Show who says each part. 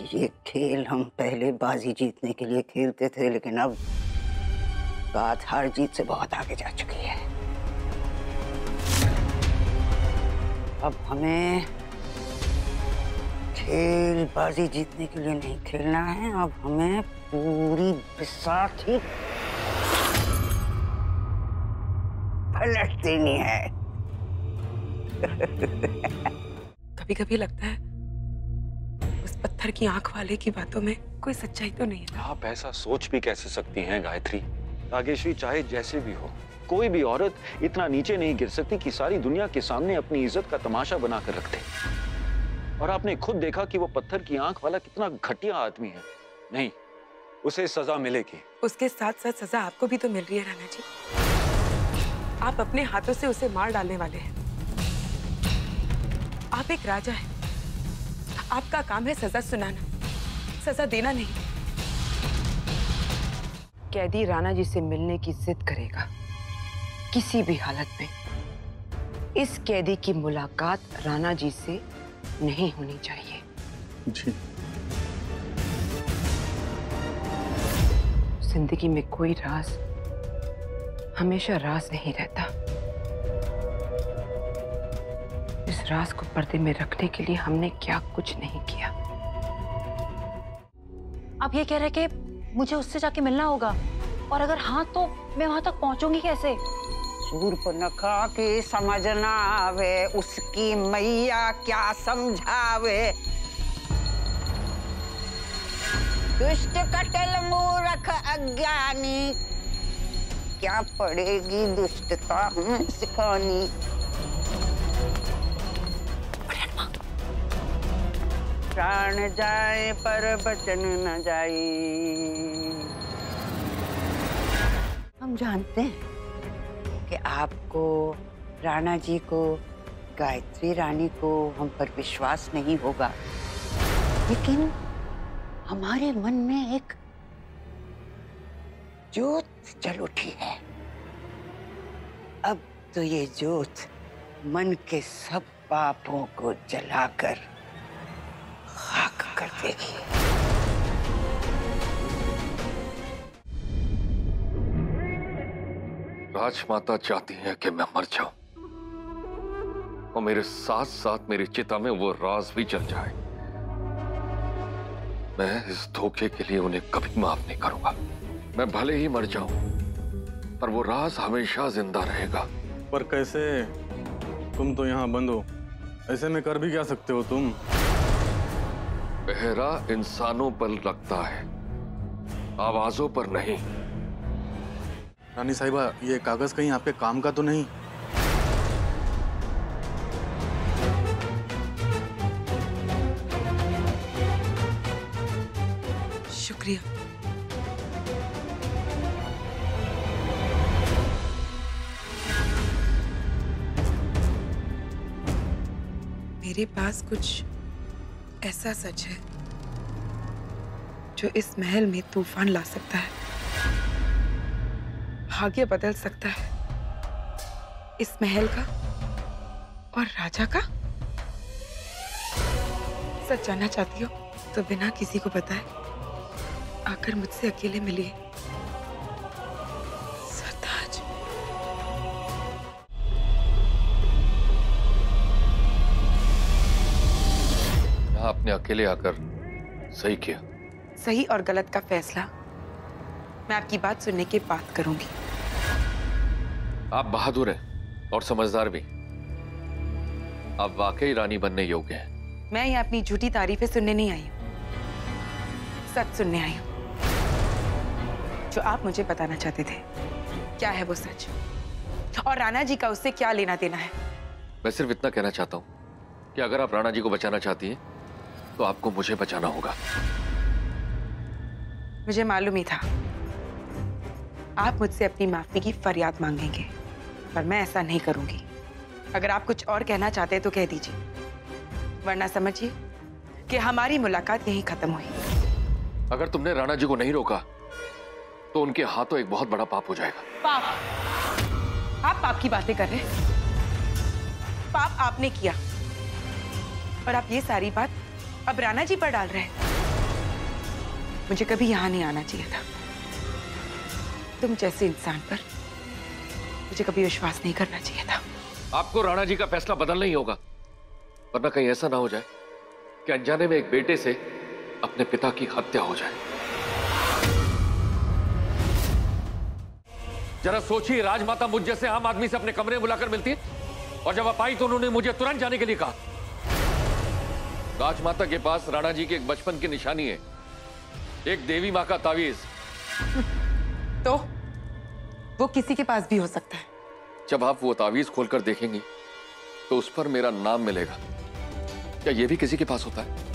Speaker 1: ये खेल हम पहले बाजी जीतने के लिए खेलते थे, लेकिन अब बात हार जीत से बहुत आगे जा चुकी है। अब हमें खेल बाजी जीतने के लिए नहीं खेलना है, अब हमें पूरी बिसात ही पलट देनी है।
Speaker 2: कभी कभी लगता है उस पत्थर की आंख वाले की बातों में कोई सच्चाई तो नहीं है।
Speaker 3: आप ऐसा सोच भी कैसे सकती हैं गायत्री? नागेश्वरी, चाहे जैसे भी हो, कोई भी औरत इतना नीचे नहीं गिर सकती कि सारी दुनिया के सामने अपनी इज्जत का तमाशा बनाकर रख दे। और आपने खुद देखा कि वो पत्थर की आंख वाला कितना घटिया आदमी है। नहीं, उसे सजा मिलेगी।
Speaker 2: उसके साथ साथ सजा आपको भी तो मिल रही है राणा जी। आप अपने हाथों से उसे मार डालने वाले हैं। आप एक राजा हैं। आपका काम है सजा सुनाना, सजा देना नहीं। कैदी राणा जी से मिलने की जिद करेगा किसी भी हालत में। इस कैदी की मुलाकात राणा जी से नहीं होनी चाहिए।
Speaker 4: जी।
Speaker 2: जिंदगी में कोई राज हमेशा राज नहीं रहता। इस राज को पर्दे में रखने के लिए हमने क्या कुछ नहीं किया।
Speaker 5: आप ये कह रहे कि मुझे उससे जाके मिलना होगा, और अगर हाँ तो मैं वहां तक पहुंचूंगी कैसे?
Speaker 1: शूर्पणखा की समझ ना आवे, उसकी मैया क्या समझावे। दुष्ट कटल मूर्ख अज्ञानी, क्या पड़ेगी दुष्टता हमें सिखानी। प्राण जाए पर बचन न जाए। हम जानते हैं कि आपको, राणा जी को, गायत्री रानी को हम पर विश्वास नहीं होगा, लेकिन हमारे मन में एक ज्योत जल उठी है। अब तो ये ज्योत मन के सब पापों को जलाकर खाक कर देगी।
Speaker 6: राजमाता चाहती है कि मैं मर जाऊं, और मेरे साथ साथ मेरी चिता में वो राज भी जल जाए। मैं इस धोखे के लिए उन्हें कभी माफ नहीं करूंगा। मैं भले ही मर जाऊं, पर वो राज हमेशा जिंदा रहेगा।
Speaker 4: पर कैसे? तुम तो यहाँ बंद हो, ऐसे में कर भी क्या सकते हो तुम?
Speaker 6: पहरा इंसानों पर लगता है, आवाजों पर नहीं।
Speaker 4: रानी साहिबा, ये कागज कहीं आपके काम का तो नहीं?
Speaker 2: शुक्रिया। मेरे पास कुछ ऐसा सच है जो इस महल में तूफान ला सकता है, भाग्य बदल सकता है इस महल का और राजा का। सच जानना चाहती हो तो बिना किसी को बताए आकर मुझसे अकेले मिलिए। सरताज।
Speaker 6: आपने अकेले आकर सही किया।
Speaker 2: सही और गलत का फैसला मैं आपकी बात सुनने के बाद करूंगी।
Speaker 6: आप बहादुर हैं और समझदार भी। आप वाकई रानी बनने योग्य हैं।
Speaker 2: मैं यहाँ अपनी झूठी तारीफें सुनने नहीं आई हूँ, सच सुनने आई हूँ। जो आप मुझे बताना चाहते थे, क्या है वो सच, और राणा जी का उससे क्या लेना देना है?
Speaker 6: मैं सिर्फ इतना कहना चाहता हूँ कि अगर आप राणा जी को बचाना चाहती हैं, तो आपको मुझे बचाना होगा।
Speaker 2: मुझे मालूम ही था आप मुझसे अपनी माफी की फरियाद मांगेंगे, पर मैं ऐसा नहीं करूंगी। अगर आप कुछ और कहना चाहते हैं तो कह दीजिए, वरना समझिए कि हमारी मुलाकात यहीं खत्म हुई।
Speaker 6: अगर तुमने राणा जी को नहीं रोका तो उनके हाथों एक बहुत बड़ा पाप हो जाएगा।
Speaker 2: पाप? आप पाप की बातें कर रहे हैं? पाप आपने किया और आप ये सारी बात अब राणा जी पर डाल रहे हैं। मुझे कभी यहाँ नहीं आना चाहिए था। तुम जैसे इंसान पर मुझे कभी विश्वास नहीं करना चाहिए था।
Speaker 6: आपको राणा जी का फैसला बदलना ही होगा, वरना कहीं ऐसा ना हो जाए कि अनजाने में एक बेटे से अपने पिता की हत्या हो जाए। जरा सोचिए, राजमाता मुझ जैसे आम आदमी से अपने कमरे में बुलाकर मिलती है, और जब आप आई तो उन्होंने मुझे तुरंत जाने के लिए कहा। राजमाता के पास राणा जी की एक बचपन की निशानी है, एक देवी मां का तावीज।
Speaker 2: तो वो किसी के पास भी हो सकता है।
Speaker 6: जब आप वो तावीज खोलकर देखेंगी तो उस पर मेरा नाम मिलेगा। क्या ये भी किसी के पास होता है?